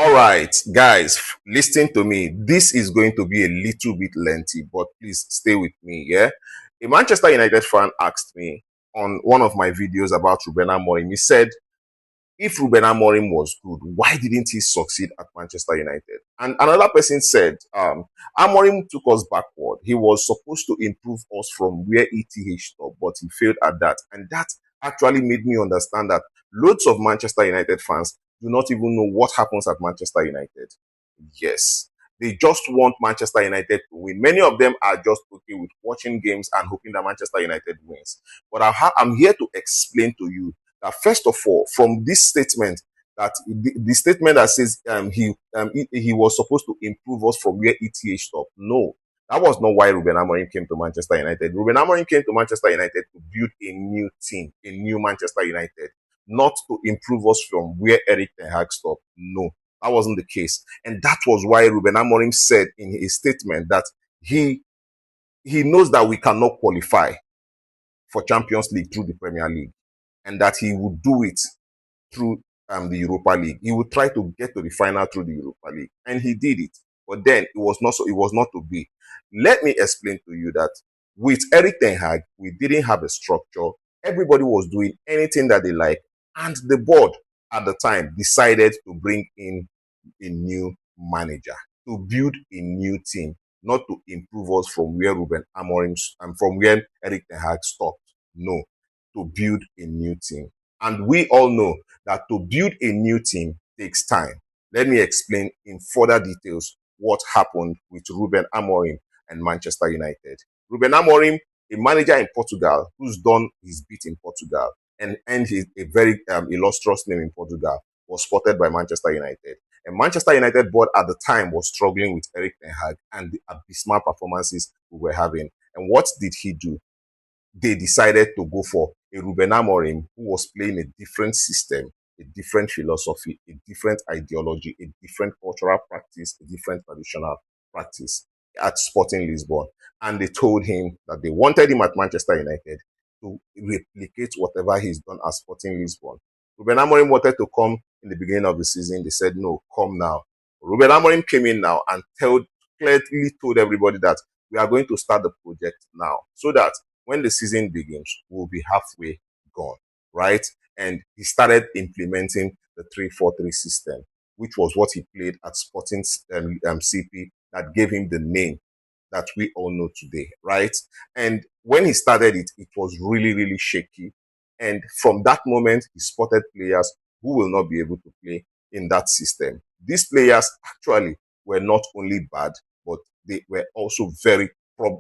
All right, guys, listen to me. This is going to be a little bit lengthy, but please stay with me. Yeah. A Manchester United fan asked me on one of my videos about Ruben Amorim. He said, if Ruben Amorim was good, why didn't he succeed at Manchester United? And another person said, Amorim took us backward. He was supposed to improve us from where ETH stopped, but he failed at that. And that actually made me understand that loads of Manchester United fans do not even know what happens at Manchester United. Yes. They just want Manchester United to win. Many of them are just okay with watching games and hoping that Manchester United wins. But I'm here to explain to you that first of all, from this statement, that the statement that says he was supposed to improve us from where ETH stopped. No, that was not why Ruben Amorim came to Manchester United. Ruben Amorim came to Manchester United to build a new team, a new Manchester United, not to improve us from where Eric Ten Hag stopped. No, that wasn't the case. And that was why Ruben Amorim said in his statement that he knows that we cannot qualify for Champions League through the Premier League, and that he would do it through the Europa League. He would try to get to the final through the Europa League, and he did it. But then it was not so. It was not to be. Let me explain to you that with Eric Ten Hag, we didn't have a structure. Everybody was doing anything that they like, and the board at the time decided to bring in a new manager to build a new team, not to improve us from where Ruben Amorim and from where Eric Ten Hag stopped. No, to build a new team. And we all know that to build a new team takes time. Let me explain in further details what happened with Ruben Amorim and Manchester United. Ruben Amorim, a manager in Portugal who's done his bit in Portugal and he's a very illustrious name in Portugal, was spotted by Manchester United. And Manchester United board at the time was struggling with Eric Ten Hag and the abysmal performances we were having. And what did he do? They decided to go for a Ruben Amorim who was playing a different system, a different philosophy, a different ideology, a different cultural practice, a different traditional practice at Sporting Lisbon. And they told him that they wanted him at Manchester United to replicate whatever he's done at Sporting Lisbon. Ruben Amorim wanted to come in the beginning of the season. They said, no, come now. Ruben Amorim came in now and clearly told everybody that we are going to start the project now so that when the season begins, we'll be halfway gone, right? And he started implementing the 3-4-3 system, which was what he played at Sporting CP that gave him the name that we all know today, right? And when he started it, it was really, really shaky. And from that moment, he spotted players who will not be able to play in that system. These players actually were not only bad, but they were also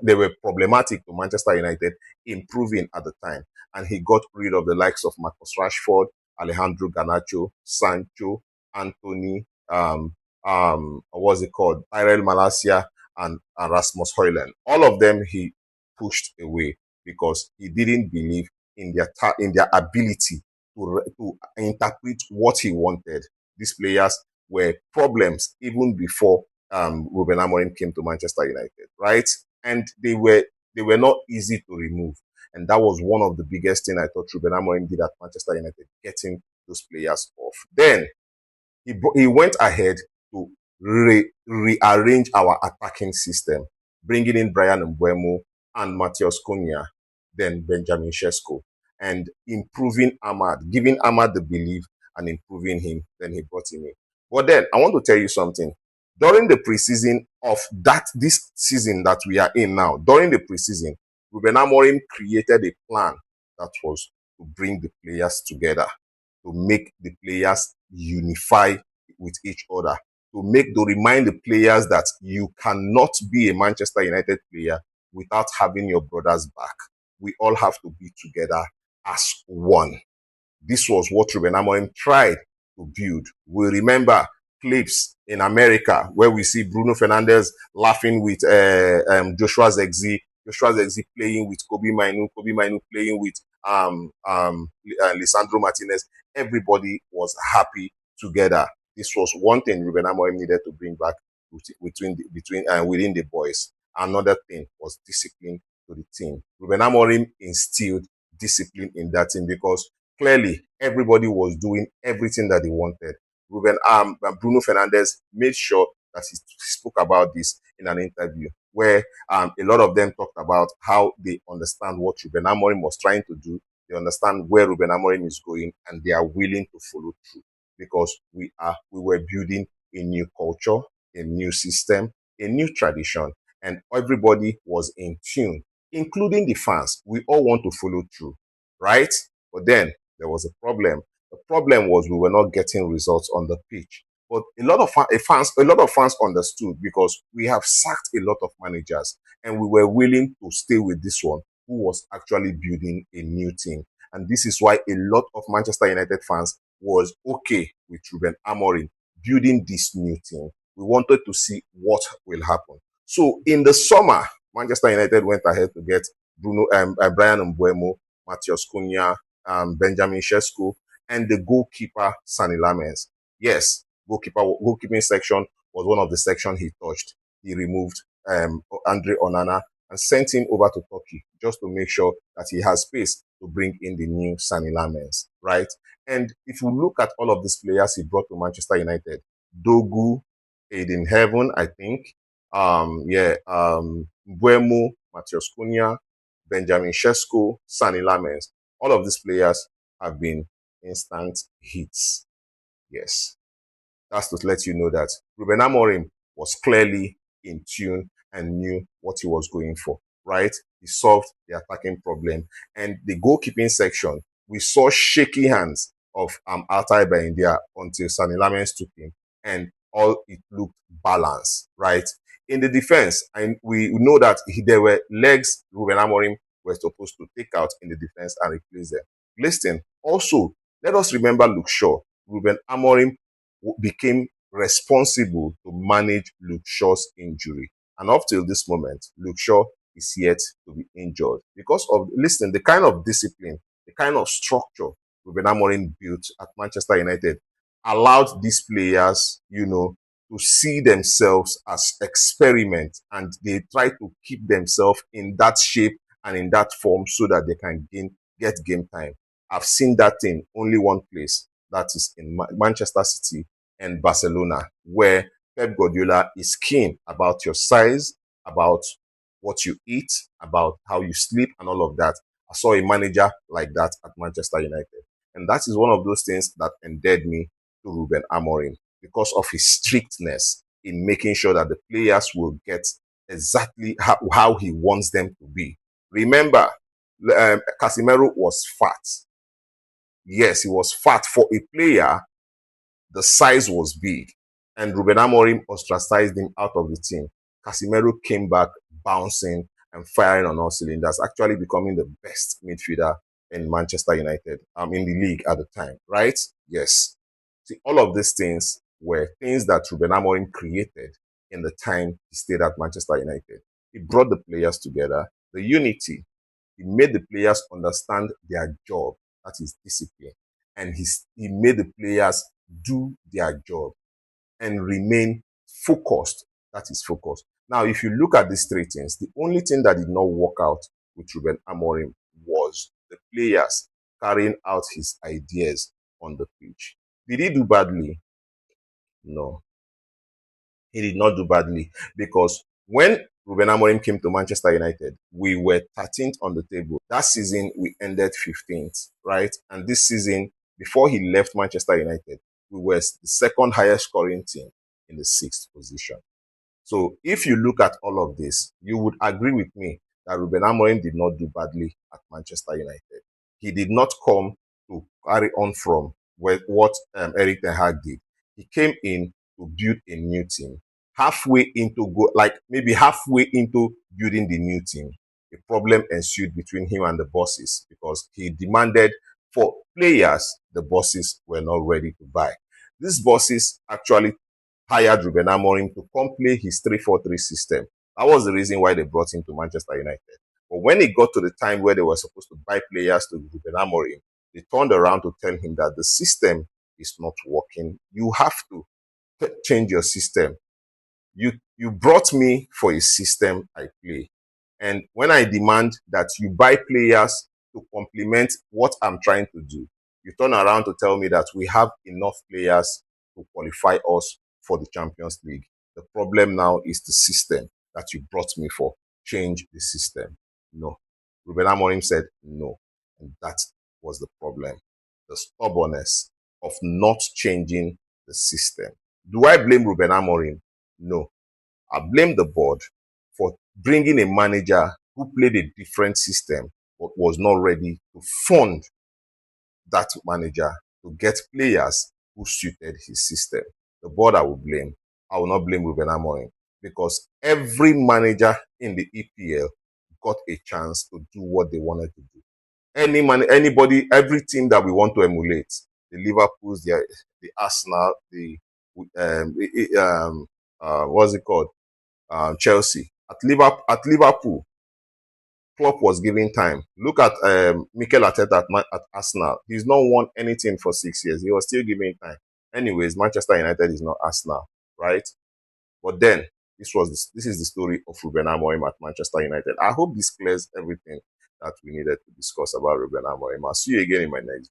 they were problematic to Manchester United, improving at the time. And he got rid of the likes of Marcus Rashford, Alejandro Garnacho, Sancho, Anthony, what's it called? Tyrell Malacia and Rasmus Højlund. All of them he pushed away because he didn't believe in their ability to interpret what he wanted. These players were problems even before Ruben Amorim came to Manchester United, right? And they were not easy to remove. And that was one of the biggest things I thought Ruben Amorim did at Manchester United, getting those players off. Then he went ahead to rearrange our attacking system, bringing in Brian Mbeumo and Matheus Cunha, then Benjamin Sesko, and improving Ahmad, giving Ahmad the belief and improving him. Then he brought him in. But then I want to tell you something. During the preseason of this season that we are in now, during the preseason, Ruben Amorim created a plan that was to bring the players together, to make the players unify with each other, to remind the players that you cannot be a Manchester United player without having your brothers back. We all have to be together as one. This was what Ruben Amorim tried to build. We remember clips in America where we see Bruno Fernandes laughing with Joshua Zexi playing with Kobe Mainu playing with Lisandro Martinez. Everybody was happy together. This was one thing Ruben Amorim needed to bring back within the boys. Another thing was discipline to the team. Ruben Amorim instilled discipline in that team because clearly everybody was doing everything that they wanted. Bruno Fernandes made sure that he spoke about this in an interview where a lot of them talked about how they understand what Ruben Amorim was trying to do. They understand where Ruben Amorim is going, and they are willing to follow through because we were building a new culture, a new system, a new tradition, and everybody was in tune, including the fans. We all want to follow through, right? But then there was a problem. The problem was we were not getting results on the pitch. But a lot of fans understood because we have sacked a lot of managers, and we were willing to stay with this one who was actually building a new team. And this is why a lot of Manchester United fans was okay with Ruben Amorim building this new team. We wanted to see what will happen. So in the summer, Manchester United went ahead to get Brian Mbeumo, Matheus Cunha, Benjamin Sesko, and the goalkeeper Sani Lamens. Yes, goalkeeping section was one of the sections he touched. He removed Andre Onana and sent him over to Turkey just to make sure that he has space to bring in the new Sani Lamens, right? And if you look at all of these players he brought to Manchester United, Dogu, Aiden Heaven, I think, Buemo, Matheus Cunha, Benjamin Sesko, Sani Lamens, all of these players have been instant hits. Yes. That's to let you know that Ruben Amorim was clearly in tune and knew what he was going for, right? He solved the attacking problem. And the goalkeeping section, we saw shaky hands of Altai India until Sani Lamens took him, and all it looked balanced, right? In the defense, and we know that there were legs Ruben Amorim were supposed to take out in the defense and replace them. Listen, also, let us remember Luke Shaw. Ruben Amorim became responsible to manage Luke Shaw's injury. And up till this moment, Luke Shaw is yet to be injured because of, listen, the kind of discipline, the kind of structure Ruben Amorim built at Manchester United allowed these players, to see themselves as experiment, and they try to keep themselves in that shape and in that form so that they can get game time. I've seen that in only one place, that is in Manchester City and Barcelona, where Pep Guardiola is keen about your size, about what you eat, about how you sleep, and all of that. I saw a manager like that at Manchester United. And that is one of those things that endeared me to Ruben Amorim because of his strictness in making sure that the players will get exactly how he wants them to be. Remember, Casemiro was fat. Yes, he was fat. For a player, the size was big, and Ruben Amorim ostracized him out of the team. Casemiro came back bouncing and firing on all cylinders, actually becoming the best midfielder in Manchester United, in the league at the time, right? Yes. See, all of these things were things that Ruben Amorim created in the time he stayed at Manchester United. He brought the players together, the unity. He made the players understand their job, that is discipline. And he made the players do their job and remain focused. That is focus. Now, if you look at these three things, the only thing that did not work out with Ruben Amorim was the players carrying out his ideas on the pitch. Did he do badly? No, he did not do badly, because when Ruben Amorim came to Manchester United, we were 13th on the table. That season, we ended 15th, right? And this season, before he left Manchester United, we were the second highest scoring team in the 6th position. So if you look at all of this, you would agree with me that Ruben Amorim did not do badly at Manchester United. He did not come to carry on from what Eric Ten Hag did. He came in to build a new team. Maybe halfway into building the new team, a problem ensued between him and the bosses because he demanded for players the bosses were not ready to buy. These bosses actually hired Ruben Amorim to come play his 3-4-3 system. That was the reason why they brought him to Manchester United. But when it got to the time where they were supposed to buy players to Ruben Amorim, they turned around to tell him that the system is not working. You have to change your system. You brought me for a system I play. And when I demand that you buy players to complement what I'm trying to do, you turn around to tell me that we have enough players to qualify us for the Champions League. The problem now is the system that you brought me for. Change the system. No. Ruben Amorim said no. And that was the problem. The stubbornness of not changing the system. Do I blame Ruben Amorim? No. I blame the board for bringing a manager who played a different system but was not ready to fund that manager to get players who suited his system. The board I will blame. I will not blame Ruben Amorim because every manager in the EPL got a chance to do what they wanted to do. Anybody, every team that we want to emulate, the Liverpools, the Arsenal, the what's it called? Chelsea. At Liverpool, Klopp was giving time. Look at Mikel Arteta at Arsenal. He's not won anything for 6 years. He was still giving time. Anyways, Manchester United is not Arsenal, right? But then this is the story of Ruben Amorim at Manchester United. I hope this clears everything that we needed to discuss about Ruben Amorim. I'll see you again in my next